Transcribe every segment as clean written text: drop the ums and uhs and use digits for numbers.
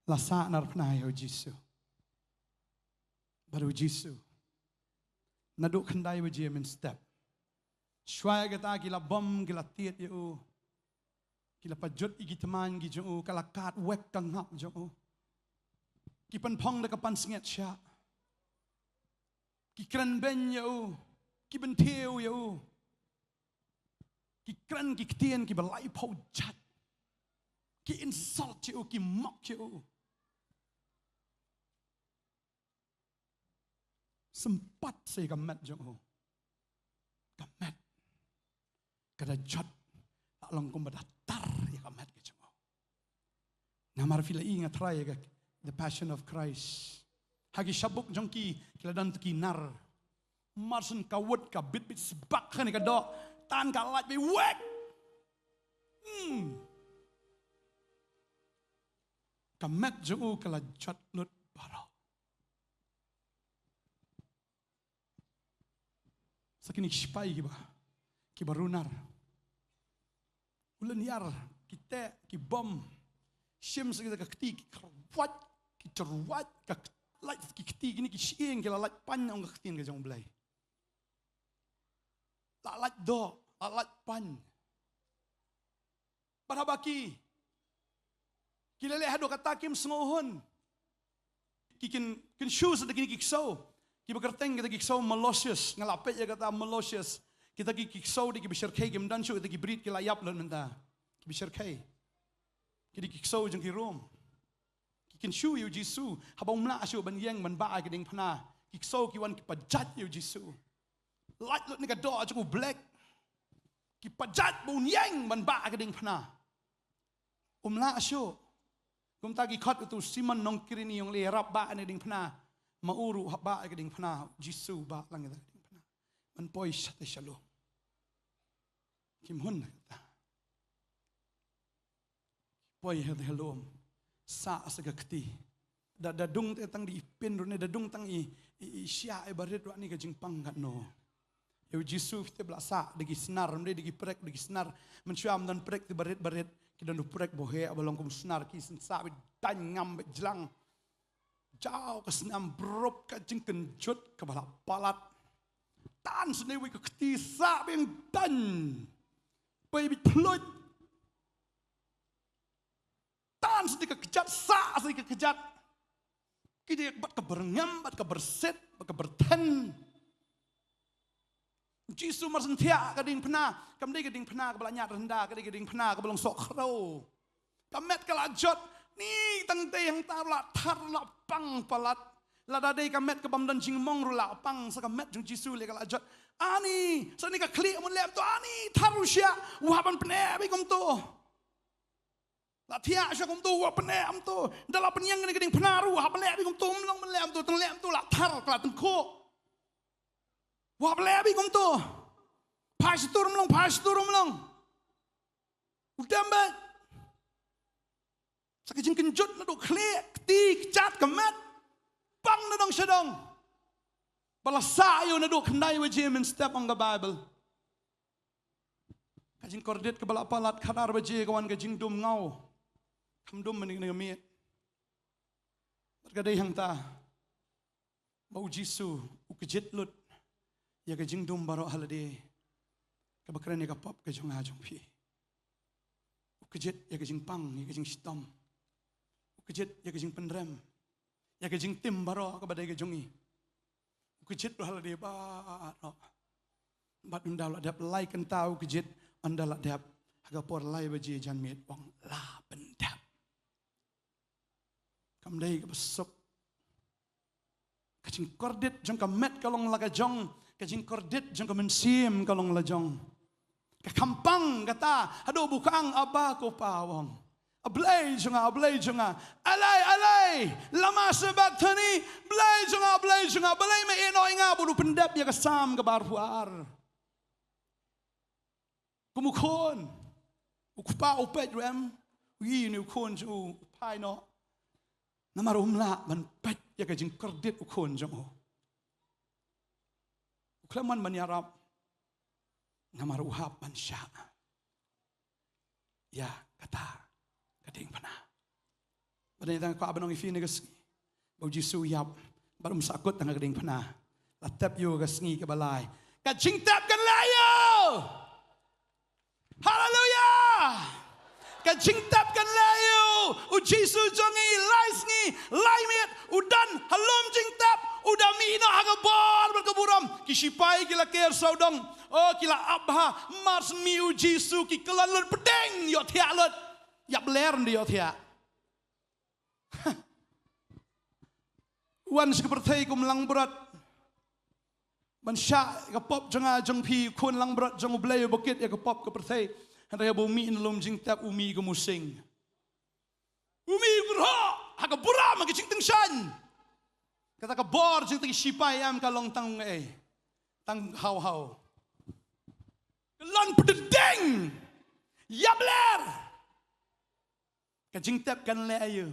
Lasa Narphna ya Jisu. Baru Jisu. Naduk kendai wajib men step. Shwaya kata gila bom gila tiat you. Gila pajut igi teman gi jo kala kat wek kangap jo. Kipan pong de kapan singet sya. Ki kran ben yo. Ki bantei yo. Ki kran ki ktien ki balai pau jat. Ki insult yo ki mock yo. Sempat saya kamet jo. Kamet. Kada jat lang kum badatar ya kamet ke jo. Namar fila ingat raya the passion of Christ. Hagi shabuk jongki kila dan ki nar. Marsun kawut ka bit sebak kan ka do tan ka lat be wek. Kamet jo kala jat lut bara. Sakini spai ki barunar. Ulan yar kita ki bom shim sakita ka kti ki wat ki terwat ka light ki kti gini ki sieng ki la light pan ong ka ktin ka jong blai. La light do, la light pan. Barabaki ki lele hado kata kim sngohon. Ki kin shoes da gini ki so. Ki bekerteng kita kikso malicious ngalapet ya kata malicious kita kikso di kibisher kai kim dan kita kibrit ki layap lan menta kibisher kai kita kikso jeng ki rom kikin shu yu Jisu habang mla shu ban yeng ban ba ki ding phana kikso ki wan ki pajat yu Jisu light lut ni ka do aku black ki pajat bun yeng ban ba ki ding phana umla shu kum ta ki khat tu Simon Nongkhryiem yong le rap ba ni ding phana mauru haba ke ding phana Jisu ba lang ke ding phana man poi shat shalom kim hun ta poi he helom sa asagakti da dung te tang di pin ru ne da dung tang i sia e baret wa ni ke jingpang kan no yo Jisu te blasa de gi snar mde de gi prek de gi snar men syam dan prek te baret ki dan prek bohe abalong kum snar ki sen sa dan ngam jlang jauh kesenam brop kajing kenjut kepala palat tan senewi ke ketisa beng dan bayi pelut tan sedikit kejat sa sedikit kejat kita bat keberngam bat keberset bat keberten Jisu marsentia kading pena kamdai kading pena kebalanya rendah kading pena kebalong sok kro kamet kalajot ni tang te yang ta la thar la pang palat la da dei kamet ka bam dan jing mong ru la pang sa kamet jung Jisu le kala jot ani sa ni ka kli mun lem to ani tharusya wa ban pne bi kum to la thia sha kum to wa pne am to dala penyang ni keding pnaru ha ble bi kum to mlong men lem to tang lem to la thar kala tang kho wa ble bi kum to pastor mlong udambe sakit kenjut na do klik ti cat kemet bang na dong sedong balasa yo na do kendai wajim in step on the Bible kajing kordet ke bala palat khadar waje kawan kajing dum ngau kam dum mening ngamiet bergadai hang ta bau Jisu ukejit lut ya kajing dum baro halade ka bakran ka pop ka jong ajong pi ukejit ya kajing pang ya kajing stom kejit ya kejing penrem ya kejing tim baro ka badai kejongi kejit hal dia ba bat undal adap lai kan tau kejit andal adap haga por lai baje jan mit wang la pendap kam dai ka besok kejing kordit jong ka met kalong la ka jong kejing kordit jong ka mensim kalong la jong ka kampang kata ado bukang aba ko pawang Ablay junga, alay, lama sebab tani, blay junga, balay me eno inga bulu pendap ya kesam ke barfuar. Pemukon, ukupa upet rem, wi ni ukon ju pai no. Namar umla man pet ya kajing kerdit ukon jongo. Uklaman man yarab, namar uhap man sya. Ya kata. Kading pernah Badai tang ko abanong ifi negas. Bau Jisu yap. Barum sakut tang gading pana. Latap yo gasngi ke balai. Kajing tap kan layo. Hallelujah. Kajing tap kan layo. Jisu jongi laisngi laimit udan halom jing tap udah mina hagabar berkeburam kisipai kila ker saudong oh kila abha mars miu Jisu ki kelalur pedeng yo thialut yap ler ndi yo thia wan seperti kum lang berat mansya kapop janga jengpi kun lang berat jang ublay bukit ya kapop kepertai hendak bumi nalom jing tap umi kemusing umi berha hagaburam magicing tengsan kata ka bor jing tagi sipai am ka long tang tang hau kelon pedeng yabler ka jing tap kan le ayu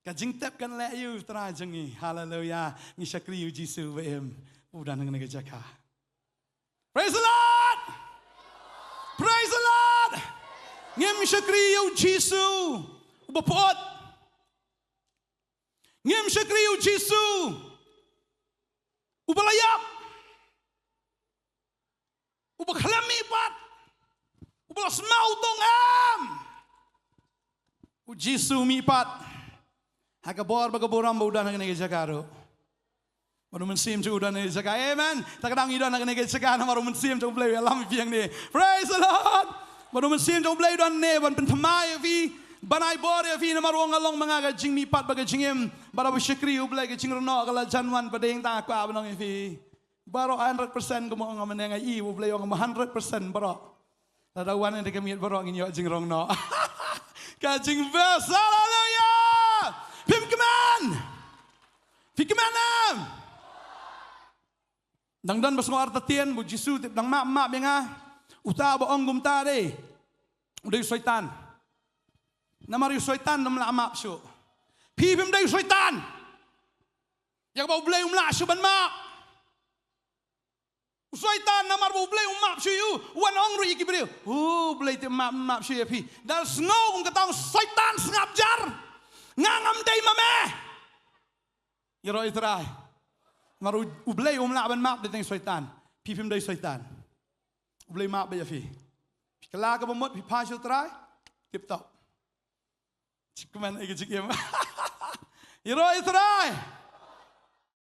ka jing tap kan le ayu tra jengi haleluya ni syakri Jisu wem udah nang nega jaka praise the lord praise the lord ngem syakri Jisu ubapot ngem syakri Jisu ubalayap ubakhlami pat ubalas mau tong am Jisu mi pat hagabor bagaboram udan nang nege jakaro baru mensim cu udan nege jaka amen takadang idan nang nege jaka na baru mensim cu blay alam piang ni praise the lord baru mensim cu blay udan ne ban penthamai vi Banai bore fi na marong along mga gajing mi pat baga jingem bara syakri ublay gajing rono kala janwan padeng ta kwa banong fi baro 100% gumo nga manenga I ublay nga 100% baro ladawan ni kami baro nginyo jing rong no kajing verse hallelujah pim keman dangdan basno artatien bu Jisu tip dang ma benga uta boong gumta de udah syaitan namari syaitan nam la map syo pi bim dai syaitan yak bau blay umla syo ban map syaitan namar bau blay map syo yu wan ong ru yikibril blay te map syo ya pi dal sngo ung katang syaitan sngap jar ngangam dai mame yero itrai maru ublay umla ban map de teng syaitan pi bim dai syaitan ublay map ba ya pi kala ka bomot pi pa syo trai tip top Cikuman lagi cikim. Yero Israel.